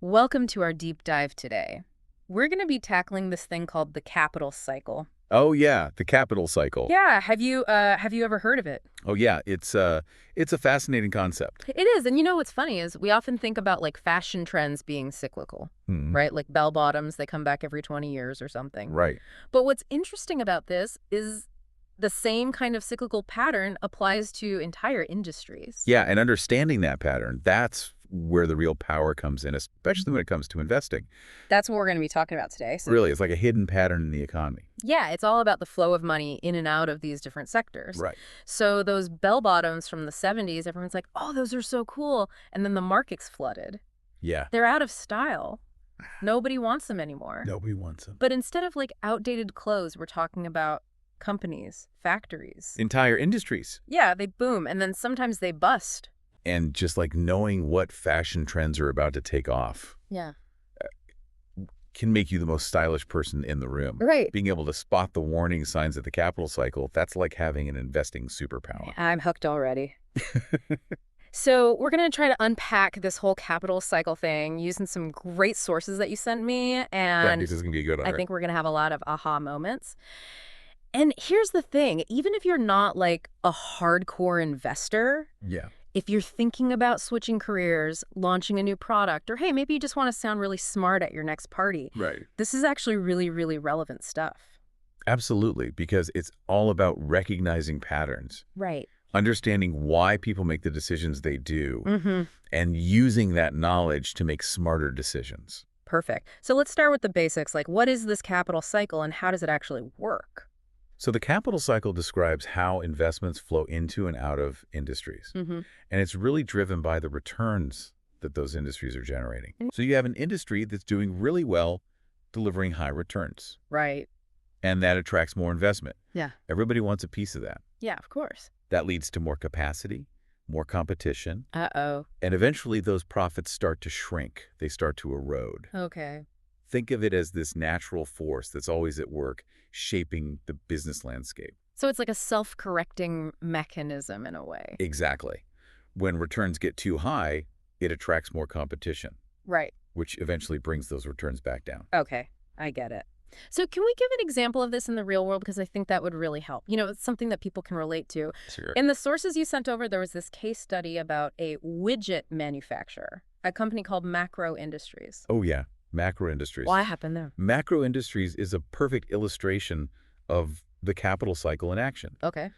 Welcome to our deep dive today. We're going to be tackling this thing called the capital cycle. Oh yeah, the capital cycle. Yeah, have you ever heard of it? Oh yeah, it's a fascinating concept. It is, and you know what's funny is we often think about like fashion trends being cyclical, Hmm. right? Like bell bottoms, they come back every 20 years or something. Right. But what's interesting about this is the same kind of cyclical pattern applies to entire industries. Yeah, and understanding that pattern, that's where the real power comes in, especially when it comes to investing. That's what we're going to be talking about today. So Really, it's like a hidden pattern in the economy. yeah, it's all about the flow of money in and out of these different sectors. Right. So those bell bottoms from the 70s, everyone's like, oh, those are so cool. And then the market's flooded. Yeah. They're out of style. Nobody wants them anymore. Nobody wants them. But instead of like outdated clothes, we're talking about companies, factories. Entire industries. Yeah, they boom. And then sometimes they bust. And just like knowing what fashion trends are about to take off Yeah. can make you the most stylish person in the room. Right. Being able to spot the warning signs at the capital cycle, that's like having an investing superpower. I'm hooked already. So we're going to try to unpack this whole capital cycle thing using some great sources that you sent me. Yeah, And this is going to be good. I think we're going to have a lot of aha moments. And here's the thing, even if you're not like a hardcore investor, Yeah. if you're thinking about switching careers, launching a new product, or hey, maybe you just want to sound really smart at your next party, Right. this is actually really, really relevant stuff. Absolutely, because it's all about recognizing patterns, Right. understanding why people make the decisions they do, Mm-hmm. and using that knowledge to make smarter decisions. Perfect. So let's start with the basics. Like, what is this capital cycle and how does it actually work? So the capital cycle describes how investments flow into and out of industries, Mm-hmm. and it's really driven by the returns that those industries are generating. So you have an industry that's doing really well, delivering high returns, Right. and that attracts more investment. Yeah. Everybody wants a piece of that. Yeah, of course. That leads to more capacity, more competition, Uh-oh. and eventually those profits start to shrink. They start to erode. Okay. Think of it as this natural force that's always at work, shaping the business landscape. So it's like a self-correcting mechanism in a way. Exactly. When returns get too high, it attracts more competition, Right. which eventually brings those returns back down. Okay. I get it. So can we give an example of this in the real world? Because I think that would really help. You know, it's something that people can relate to. Sure. In the sources you sent over, there was this case study about a widget manufacturer, a company called Macro Industries. Oh, yeah. Macro industries. What happened there? Macro industries is a perfect illustration of the capital cycle in action. Okay.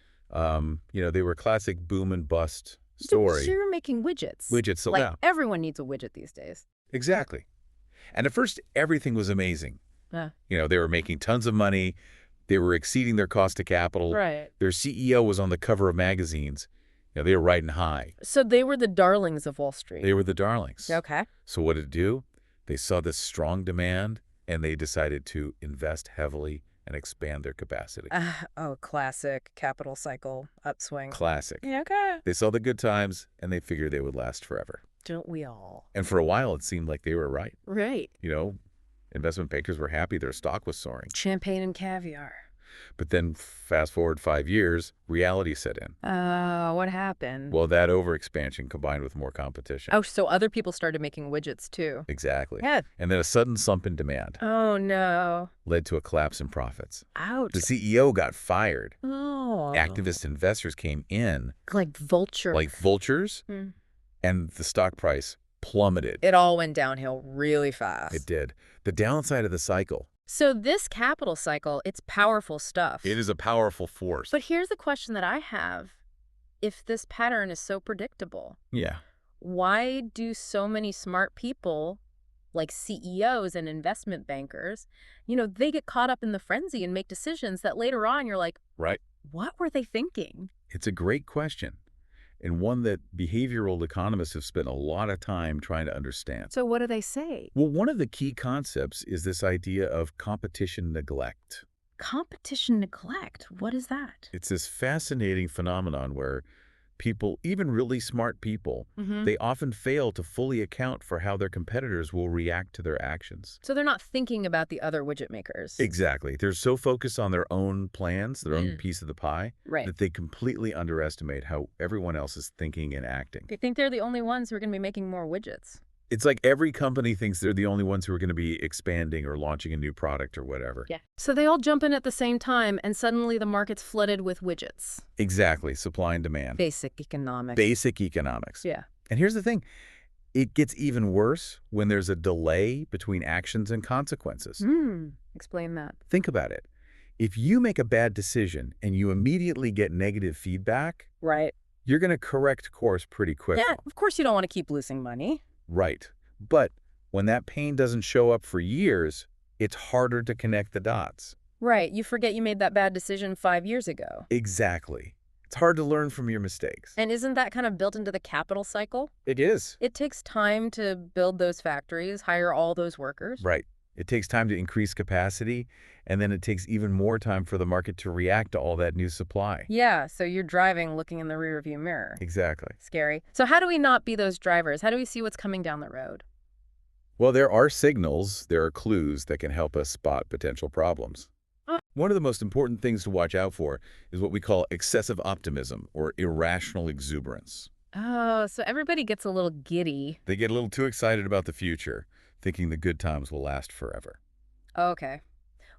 They were a classic boom and bust So story. you're making widgets. Widgets, so Like yeah, everyone needs a widget these days. exactly. And at first, everything was amazing. Yeah. They were making tons of money. They were exceeding their cost of capital. Right. Their CEO was on the cover of magazines. They were riding high. So they were the darlings of Wall Street. They were the darlings. Okay. So what did it do? They saw this strong demand, and they decided to invest heavily and expand their capacity. Classic capital cycle upswing. Classic. Yeah, okay. They saw the good times, and they figured they would last forever. Don't we all? And for a while, it seemed like they were right. Right. Investment bankers were happy their stock was soaring. Champagne and caviar. But then fast forward 5 years, reality set in. What happened? Well, that overexpansion combined with more competition. Oh, so other people started making widgets too. Exactly. Yeah. And then a sudden slump in demand Oh, no. led to a collapse in profits. Ouch. The CEO got fired. Oh. Activist investors came in Like vulture. like vultures, Hmm. and the stock price plummeted. It all went downhill really fast. It did. The downside of the cycle. So this capital cycle, it's powerful stuff. It is a powerful force. But here's the question that I have. If this pattern is so predictable, Yeah. why do so many smart people, like CEOs and investment bankers, they get caught up in the frenzy and make decisions that later on you're like, Right. what were they thinking? It's a great question, and one that behavioral economists have spent a lot of time trying to understand. So what do they say? Well, one of the key concepts is this idea of competition neglect. Competition neglect. What is that? It's this fascinating phenomenon where people, even really smart people, Mm-hmm. they often fail to fully account for how their competitors will react to their actions. So they're not thinking about the other widget makers. Exactly. They're so focused on their own plans, their own Mm. piece of the pie, Right. that they completely underestimate how everyone else is thinking and acting. They think they're the only ones who are going to be making more widgets. It's like every company thinks they're the only ones who are going to be expanding or launching a new product or whatever. Yeah. So they all jump in at the same time, and suddenly the market's flooded with widgets. Exactly. Supply and demand. Basic economics. Basic economics. Yeah. And here's the thing. It gets even worse when there's a delay between actions and consequences. Explain that. Think about it. If you make a bad decision and you immediately get negative feedback, Right. you're going to correct course pretty quickly. Yeah, of course you don't want to keep losing money. Right. But when that pain doesn't show up for years, it's harder to connect the dots. Right. You forget you made that bad decision 5 years ago. Exactly. It's hard to learn from your mistakes. And isn't that kind of built into the capital cycle? It is. It takes time to build those factories, hire all those workers. Right. It takes time to increase capacity, and then it takes even more time for the market to react to all that new supply. Yeah, so you're driving looking in the rearview mirror. Exactly. Scary. So how do we not be those drivers? How do we see what's coming down the road? Well, there are signals, there are clues that can help us spot potential problems. One of the most important things to watch out for is what we call excessive optimism or irrational exuberance. Oh, so everybody gets a little giddy. They get a little too excited about the future, thinking the good times will last forever. Okay.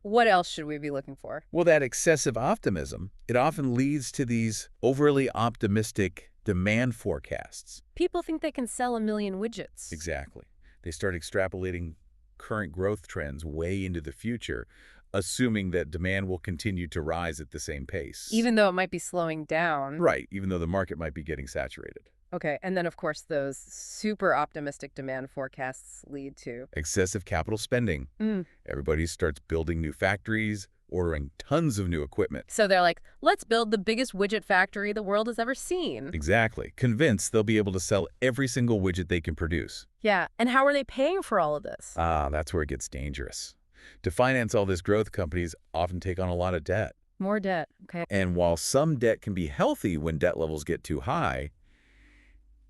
What else should we be looking for? Well, that excessive optimism, it often leads to these overly optimistic demand forecasts. People think they can sell 1 million widgets. Exactly. They start extrapolating current growth trends way into the future, assuming that demand will continue to rise at the same pace. Even though it might be slowing down. Right, even though the market might be getting saturated. Okay, and then of course those super optimistic demand forecasts lead to Excessive capital spending. Everybody starts building new factories, ordering tons of new equipment. So they're like, let's build the biggest widget factory the world has ever seen. Exactly. Convinced they'll be able to sell every single widget they can produce. Yeah, and how are they paying for all of this? That's where it gets dangerous. To finance all this growth, companies often take on a lot of debt. More debt, okay. And while some debt can be healthy when debt levels get too high,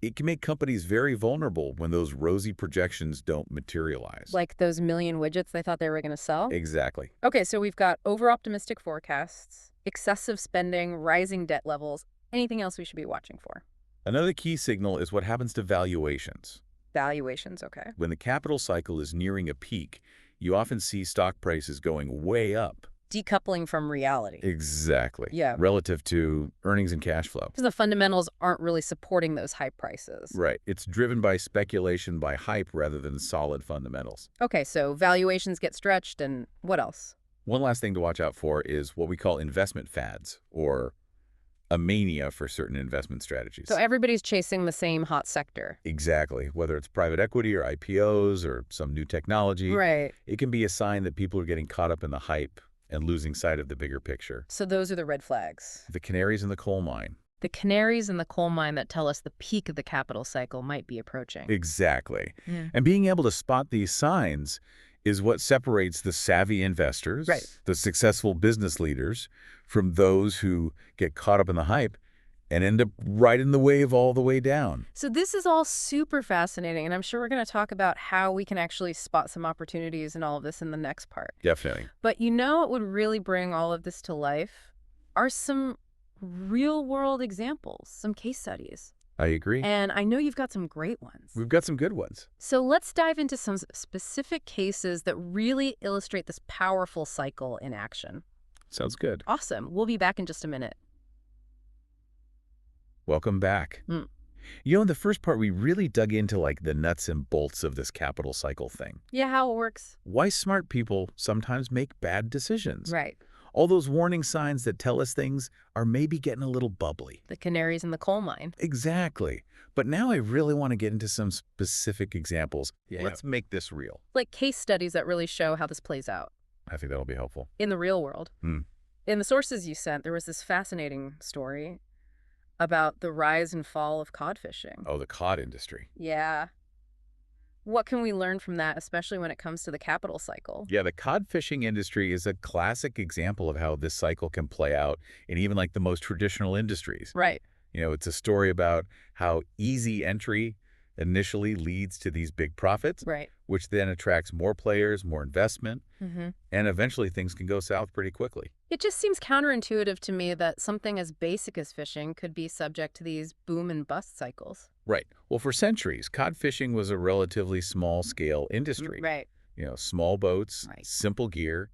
it can make companies very vulnerable when those rosy projections don't materialize. Like those 1 million widgets they thought they were going to sell? Exactly. Okay, so we've got over-optimistic forecasts, excessive spending, rising debt levels. Anything else we should be watching for? Another key signal is what happens to valuations. Valuations, okay. When the capital cycle is nearing a peak, you often see stock prices going way up. Decoupling from reality. Exactly. Yeah. Relative to earnings and cash flow. Because the fundamentals aren't really supporting those high prices. Right. It's driven by speculation, by hype, rather than solid fundamentals. Okay, so valuations get stretched, and what else? One last thing to watch out for is what we call investment fads, or a mania for certain investment strategies. So everybody's chasing the same hot sector. Exactly. Whether it's private equity or IPOs or some new technology, Right. it can be a sign that people are getting caught up in the hype and losing sight of the bigger picture. So those are the red flags. The canaries in the coal mine. The canaries in the coal mine that tell us the peak of the capital cycle might be approaching. Exactly. Yeah. And being able to spot these signs is what separates the savvy investors, Right. the successful business leaders, from those who get caught up in the hype and end up riding the wave all the way down. So this is all super fascinating, and I'm sure we're going to talk about how we can actually spot some opportunities in all of this in the next part. Definitely. But you know what would really bring all of this to life are some real-world examples, some case studies. I agree. And I know you've got some great ones. We've got some good ones. So let's dive into some specific cases that really illustrate this powerful cycle in action. Sounds good. Awesome. We'll be back in just a minute. Welcome back. You know, in the first part, we really dug into like the nuts and bolts of this capital cycle thing. Yeah, how it works. Why smart people sometimes make bad decisions. Right. All those warning signs that tell us things are maybe getting a little bubbly. The canaries in the coal mine. Exactly. But now I really want to get into some specific examples. Yeah. Let's make this real. Like case studies that really show how this plays out I think that'll be helpful. in the real world. Hmm. In the sources you sent, there was this fascinating story about the rise and fall of cod fishing. Oh, the cod industry. Yeah. What can we learn from that, especially when it comes to the capital cycle? Yeah, the cod fishing industry is a classic example of how this cycle can play out in even like the most traditional industries. Right. You know, it's a story about how easy entry initially leads to these big profits, Right. which then attracts more players, more investment, Mm-hmm. and eventually things can go south pretty quickly. It just seems counterintuitive to me that something as basic as fishing could be subject to these boom and bust cycles. Right. Well, for centuries, cod fishing was a relatively small-scale industry. Right. Small boats, Right. simple gear,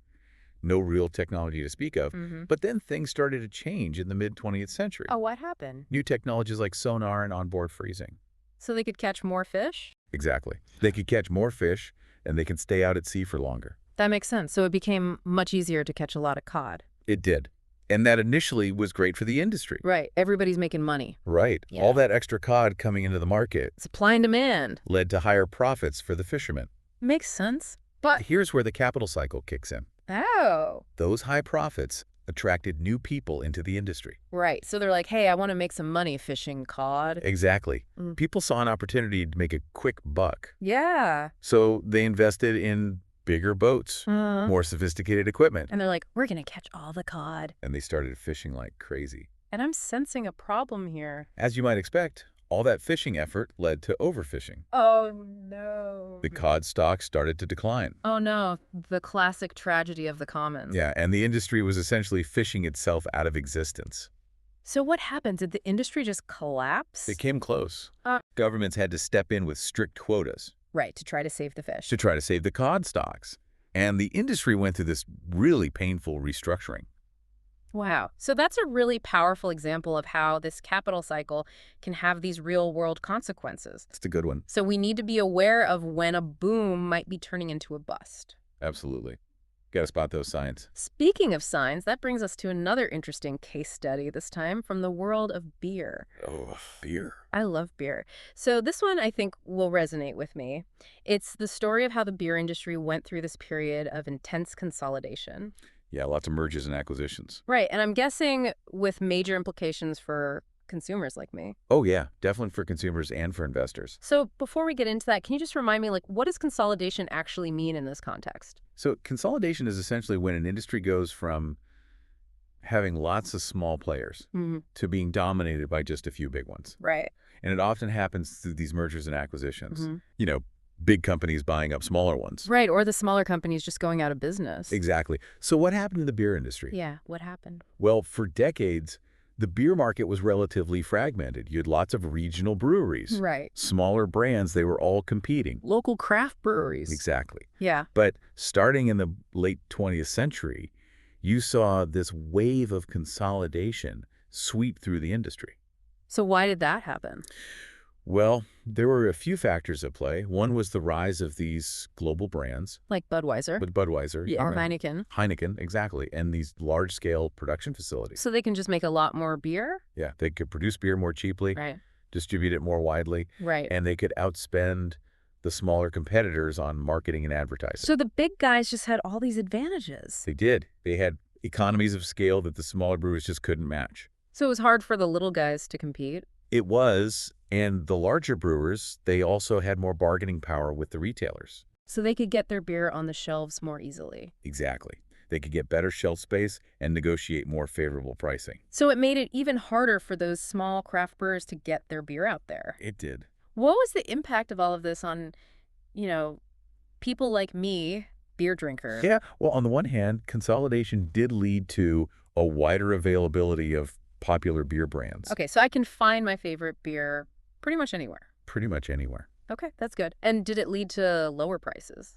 no real technology to speak of. Mm-hmm. But then things started to change in the mid-20th century. Oh, what happened? New technologies like sonar and onboard freezing. So they could catch more fish? Exactly. They could catch more fish, and they can stay out at sea for longer. That makes sense. So it became much easier to catch a lot of cod. It did. And that initially was great for the industry. Right. Everybody's making money. Right. Yeah. All that extra cod coming into the market Supply and demand. led to higher profits for the fishermen. Makes sense. But, Here's where the capital cycle kicks in. oh, Those high profits attracted new people into the industry. right. So they're like, hey, I want to make some money fishing cod. Exactly. Mm. People saw an opportunity to make a quick buck. Yeah. So they invested in bigger boats, more sophisticated equipment, And they're like, we're going to catch all the cod. and they started fishing like crazy. And I'm sensing a problem here. As you might expect, all that fishing effort led to overfishing. Oh, no. The cod stock started to decline. Oh, no. The classic tragedy of the commons. Yeah, and the industry was essentially fishing itself out of existence. So what happened? Did the industry just collapse? It came close. Uh. Governments had to step in with strict quotas Right, to try to save the fish. to try to save the cod stocks. And the industry went through this really painful restructuring. Wow. So that's a really powerful example of how this capital cycle can have these real-world consequences. It's a good one. So we need to be aware of when a boom might be turning into a bust. Absolutely. Got to spot those signs. Speaking of signs, that brings us to another interesting case study, this time from the world of beer. Oh, beer. I love beer. So this one I think will resonate with me. It's the story of how the beer industry went through this period of intense consolidation. Yeah, lots of mergers and acquisitions. Right, and I'm guessing with major implications for consumers like me. Oh, yeah, definitely for consumers and for investors. So before we get into that, can you just remind me, what does consolidation actually mean in this context? So consolidation is essentially when an industry goes from having lots of small players to being dominated by just a few big ones. Right. And it often happens through these mergers and acquisitions. Mhm. Big companies buying up smaller ones. Right, or the smaller companies just going out of business. Exactly. So what happened in the beer industry? Yeah, what happened? Well, for decades, the beer market was relatively fragmented. You had lots of regional breweries. Right. Smaller brands, they were all competing. Local craft breweries. Exactly. Yeah. But starting in the late 20th century, you saw this wave of consolidation sweep through the industry. So why did that happen? Well, there were a few factors at play. One was the rise of these global brands, Like Budweiser. with Budweiser, Or Heineken. Heineken, exactly, and these large-scale production facilities. So they can just make a lot more beer? Yeah, they could produce beer more cheaply, Right. distribute it more widely, Right. and they could outspend the smaller competitors on marketing and advertising. So the big guys just had all these advantages. They did. They had economies of scale that the smaller brewers just couldn't match. So it was hard for the little guys to compete. It was, and the larger brewers, they also had more bargaining power with the retailers. So they could get their beer on the shelves more easily. Exactly. They could get better shelf space and negotiate more favorable pricing. So it made it even harder for those small craft brewers to get their beer out there. It did. What was the impact of all of this on, people like me, beer drinker? Yeah, well, on the one hand, consolidation did lead to a wider availability of popular beer brands. Okay, so I can find my favorite beer pretty much anywhere. Pretty much anywhere. Okay, that's good. And did it lead to lower prices?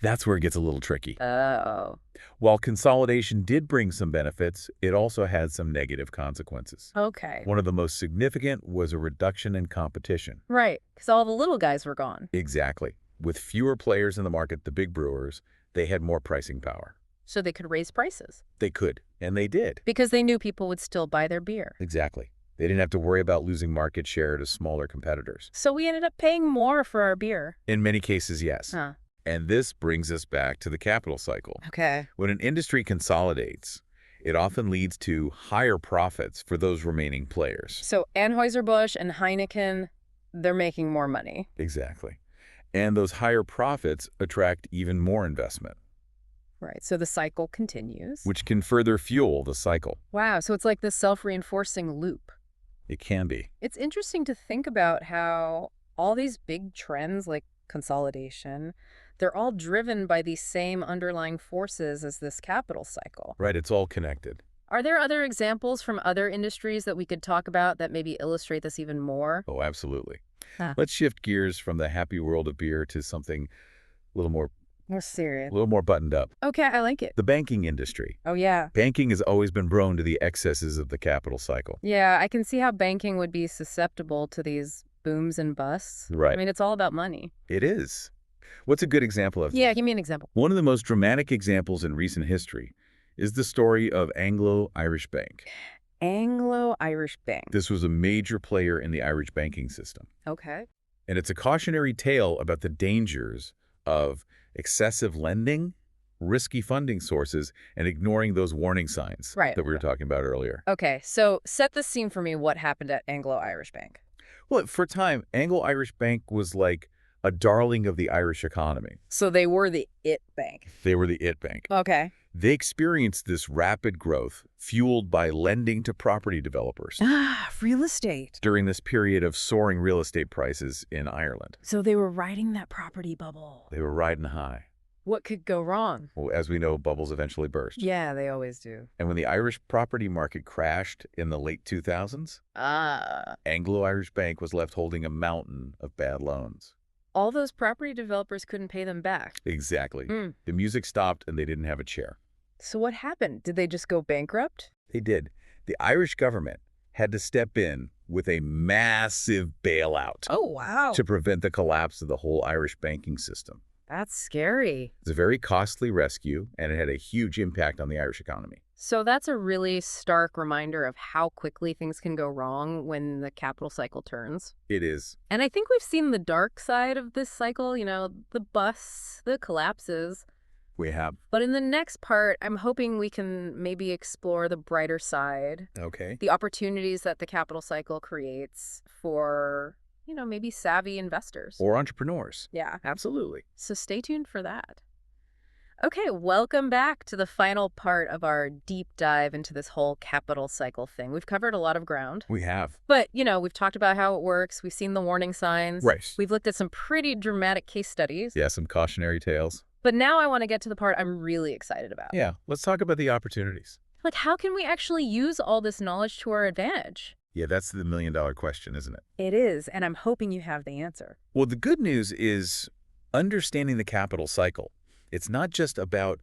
That's where it gets a little tricky. Oh. While consolidation did bring some benefits, it also had some negative consequences. Okay. One of the most significant was a reduction in competition. Right, because all the little guys were gone. Exactly. With fewer players in the market, the big brewers, they had more pricing power. So they could raise prices. They could, and they did. Because they knew people would still buy their beer. Exactly. They didn't have to worry about losing market share to smaller competitors. So we ended up paying more for our beer. In many cases, yes. Huh. And this brings us back to the capital cycle. Okay. When an industry consolidates, it often leads to higher profits for those remaining players. So Anheuser-Busch and Heineken, they're making more money. Exactly. And those higher profits attract even more investment, Right, so the cycle continues. which can further fuel the cycle. Wow, so it's like this self-reinforcing loop. It can be. It's interesting to think about how all these big trends like consolidation, they're all driven by these same underlying forces as this capital cycle. Right, it's all connected. Are there other examples from other industries that we could talk about that maybe illustrate this even more? Oh, absolutely. Huh. Let's shift gears from the happy world of beer to something a little more, More serious. buttoned up. Okay, I like it. The banking industry. Oh, yeah. Banking has always been prone to the excesses of the capital cycle. Yeah, I can see how banking would be susceptible to these booms and busts. Right. I mean, it's all about money. It is. What's a good example of Yeah, that? give me an example. One of the most dramatic examples in recent history is the story of Anglo-Irish Bank. Anglo-Irish Bank. This was a major player in the Irish banking system. Okay. And it's a cautionary tale about the dangers of excessive lending, risky funding sources, and ignoring those warning signs Right. that we were talking about earlier. Okay, so set the scene for me. What happened at Anglo-Irish Bank? Well, for a time, Anglo-Irish Bank was like a darling of the Irish economy. So they were the it bank. They were the it bank. Okay. They experienced this rapid growth fueled by lending to property developers Ah, real estate. during this period of soaring real estate prices in Ireland. So they were riding that property bubble. They were riding high. What could go wrong? Well, as we know, bubbles eventually burst. Yeah, they always do. And when the Irish property market crashed in the late 2000s, Ah. Anglo-Irish Bank was left holding a mountain of bad loans. All those property developers couldn't pay them back. Exactly. Mm. The music stopped and they didn't have a chair. So what happened? Did they just go bankrupt? They did. The Irish government had to step in with a massive bailout Oh, wow. to prevent the collapse of the whole Irish banking system. That's scary. It's a very costly rescue, and it had a huge impact on the Irish economy. So that's a really stark reminder of how quickly things can go wrong when the capital cycle turns. It is. And I think we've seen the dark side of this cycle, the busts, the collapses. We have. But in the next part, I'm hoping we can maybe explore the brighter side, Okay. the opportunities that the capital cycle creates for, maybe savvy investors. Or entrepreneurs. Yeah. Absolutely. So stay tuned for that. Okay, welcome back to the final part of our deep dive into this whole capital cycle thing. We've covered a lot of ground, We have. but, we've talked about how it works. We've seen the warning signs. Right. We've looked at some pretty dramatic case studies. Yeah, some cautionary tales. But now I want to get to the part I'm really excited about. Yeah, let's talk about the opportunities. Like, how can we actually use all this knowledge to our advantage? Yeah, that's the million-dollar question, isn't it? It is, and I'm hoping you have the answer. Well, the good news is understanding the capital cycle. It's not just about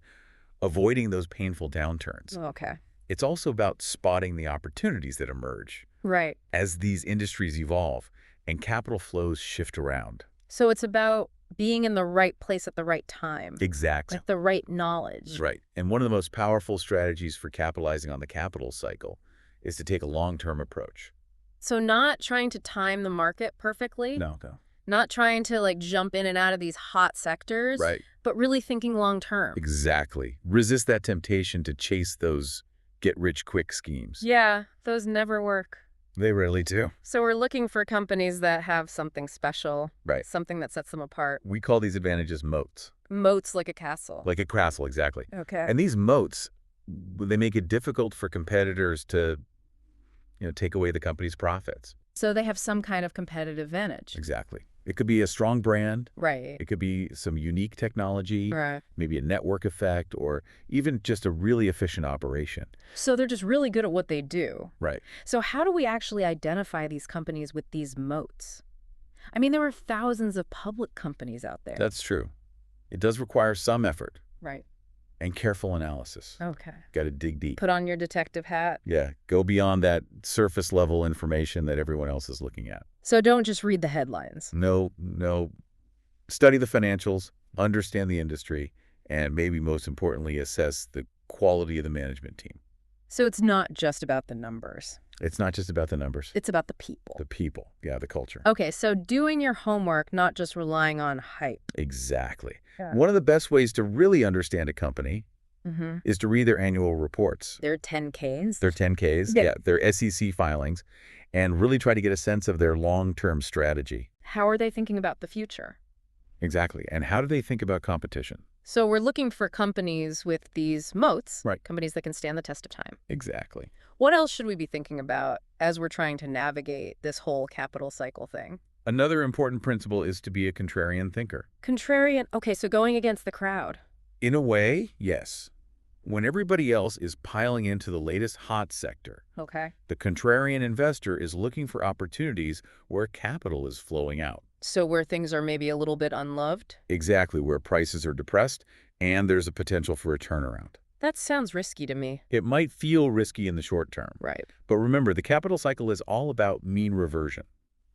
avoiding those painful downturns. Okay. It's also about spotting the opportunities that emerge Right. as these industries evolve and capital flows shift around. So it's about being in the right place at the right time. Exactly. With the right knowledge. Right. And one of the most powerful strategies for capitalizing on the capital cycle is to take a long-term approach. So not trying to time the market perfectly. No. Not trying to jump in and out of these hot sectors. Right. But really thinking long term. Exactly. Resist that temptation to chase those get-rich-quick schemes. Yeah, those never work. They rarely do. So we're looking for companies that have something special. Right. Something that sets them apart. We call these advantages moats. Moats like a castle. Like a castle, exactly. Okay. And these moats, they make it difficult for competitors to, take away the company's profits. So they have some kind of competitive advantage. Exactly. It could be a strong brand. Right. It could be some unique technology, Right. maybe a network effect, or even just a really efficient operation. So they're just really good at what they do. Right. So how do we actually identify these companies with these moats? I mean, there are thousands of public companies out there. That's true. It does require some effort Right. and careful analysis. Okay. Got to dig deep. Put on your detective hat. Yeah. Go beyond that surface level information that everyone else is looking at. So don't just read the headlines. No. Study the financials, understand the industry, and maybe most importantly, assess the quality of the management team. So it's not just about the numbers. It's not just about the numbers. It's about the people. The people. Yeah, the culture. Okay, so doing your homework, not just relying on hype. Exactly. Yeah. One of the best ways to really understand a company Mm-hmm. is to read their annual reports, Their 10Ks. their 10Ks, Yeah. their SEC filings, and really try to get a sense of their long-term strategy. How are they thinking about the future? Exactly. And how do they think about competition? So we're looking for companies with these moats, Right. companies that can stand the test of time. Exactly. What else should we be thinking about as we're trying to navigate this whole capital cycle thing? Another important principle is to be a contrarian thinker. Contrarian. Okay, so going against the crowd. In a way, yes. When everybody else is piling into the latest hot sector, Okay. the contrarian investor is looking for opportunities where capital is flowing out. So where things are maybe a little bit unloved? Exactly, where prices are depressed and there's a potential for a turnaround. That sounds risky to me. It might feel risky in the short term, Right. but remember, the capital cycle is all about mean reversion.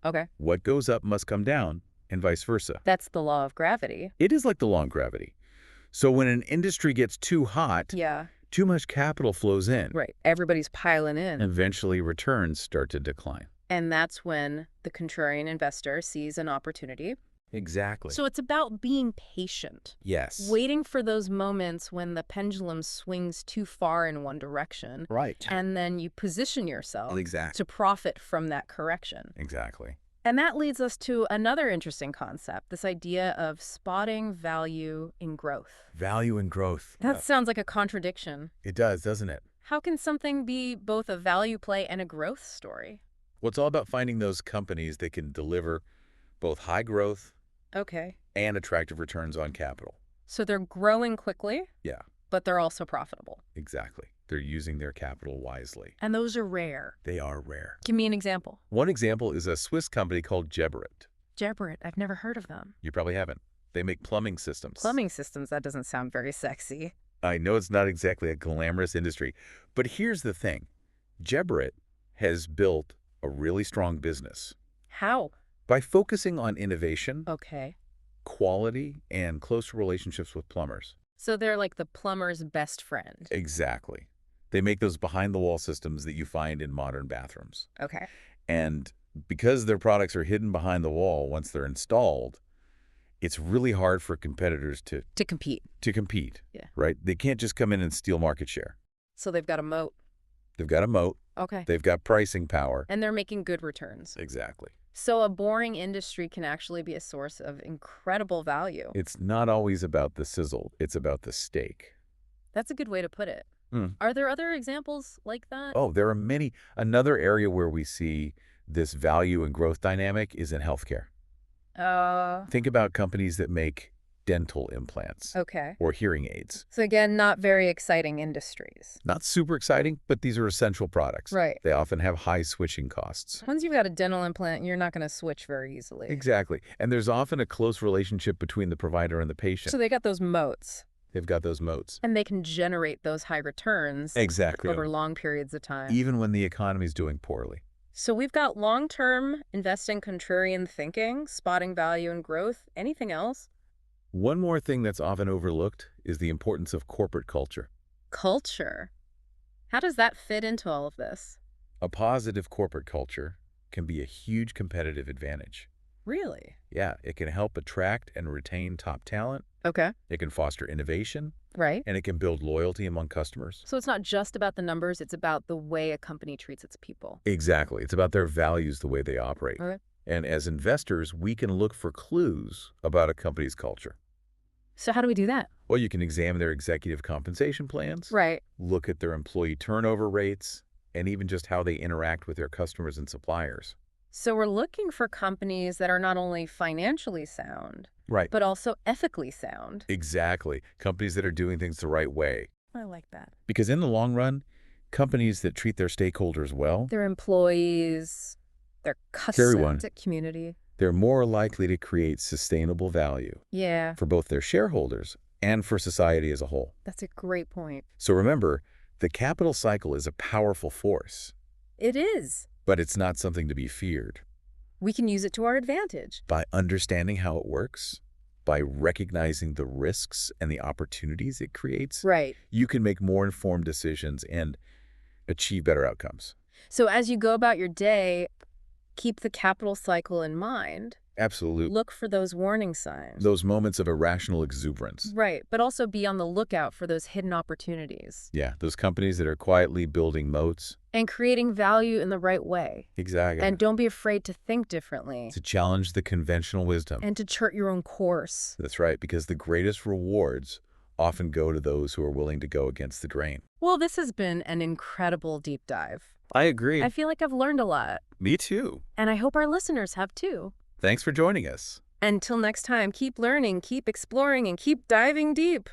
Okay. What goes up must come down, and vice versa. That's the law of gravity. It is like the law of gravity. So when an industry gets too hot, Yeah. too much capital flows in. Right. Everybody's piling in. Eventually, returns start to decline. And that's when the contrarian investor sees an opportunity. Exactly. So it's about being patient. Yes. Waiting for those moments when the pendulum swings too far in one direction. Right. And then you position yourself Exactly. to profit from that correction. Exactly. And that leads us to another interesting concept, this idea of spotting value in growth. Value and growth. That sounds like a contradiction. It does, doesn't it? How can something be both a value play and a growth story? Well, it's all about finding those companies that can deliver both high growth Okay. and attractive returns on capital. So they're growing quickly, Yeah, but they're also profitable. exactly. They're using their capital wisely. And those are rare. They are rare. Give me an example. One example is a Swiss company called Geberit. Geberit, I've never heard of them. You probably haven't. They make plumbing systems. Plumbing systems, that doesn't sound very sexy. I know it's not exactly a glamorous industry, but here's the thing. Geberit has built a really strong business How? by focusing on innovation, Okay. quality, and close relationships with plumbers. So they're like the plumber's best friend. Exactly. They make those behind-the-wall systems that you find in modern bathrooms. Okay. And because their products are hidden behind the wall once they're installed, it's really hard for competitors to To compete. compete, Yeah. right? They can't just come in and steal market share. So they've got a moat. They've got a moat. Okay. They've got pricing power. And they're making good returns. Exactly. So a boring industry can actually be a source of incredible value. It's not always about the sizzle. It's about the steak. That's a good way to put it. Hmm. Are there other examples like that? Oh, there are many. Another area where we see this value and growth dynamic is in healthcare. Think about companies that make dental implants Okay. or hearing aids. So again, not very exciting industries. Not super exciting, but these are essential products. Right. They often have high switching costs. Once you've got a dental implant, you're not going to switch very easily. Exactly. And there's often a close relationship between the provider and the patient. So they got those moats, They've got those moats. and they can generate those high returns Exactly. over long periods of time. Even when the economy's doing poorly. So we've got long-term investing, contrarian thinking, spotting value and growth. Anything else? One more thing that's often overlooked is the importance of corporate culture. Culture. How does that fit into all of this? A positive corporate culture can be a huge competitive advantage. Really? Yeah, it can help attract and retain top talent. Okay. It can foster innovation, Right. and it can build loyalty among customers. So it's not just about the numbers, it's about the way a company treats its people. Exactly. It's about their values, the way they operate. Okay. And as investors, we can look for clues about a company's culture. So how do we do that? Well, you can examine their executive compensation plans, Right. look at their employee turnover rates, and even just how they interact with their customers and suppliers. So we're looking for companies that are not only financially sound, Right. but also ethically sound. Exactly. Companies that are doing things the right way. I like that. Because in the long run, companies that treat their stakeholders well, Their employees, their Everyone. customers, community. they're more likely to create sustainable value Yeah, for both their shareholders and for society as a whole. that's a great point. So remember, the capital cycle is a powerful force, It is. but it's not something to be feared. We can use it to our advantage. By understanding how it works, by recognizing the risks and the opportunities it creates, Right. you can make more informed decisions and achieve better outcomes. So as you go about your day, keep the capital cycle in mind. Absolutely. Look for those warning signs. Those moments of irrational exuberance. Right, but also be on the lookout for those hidden opportunities Yeah, those companies that are quietly building moats. and creating value in the right way. Exactly. And don't be afraid to think differently to challenge the conventional wisdom. and to chart your own course. That's right, because the greatest rewards often go to those who are willing to go against the grain. Well, this has been an incredible deep dive. I agree. I feel like I've learned a lot, Me too. and I hope our listeners have too. Thanks for joining us. Until next time, keep learning, keep exploring, and keep diving deep.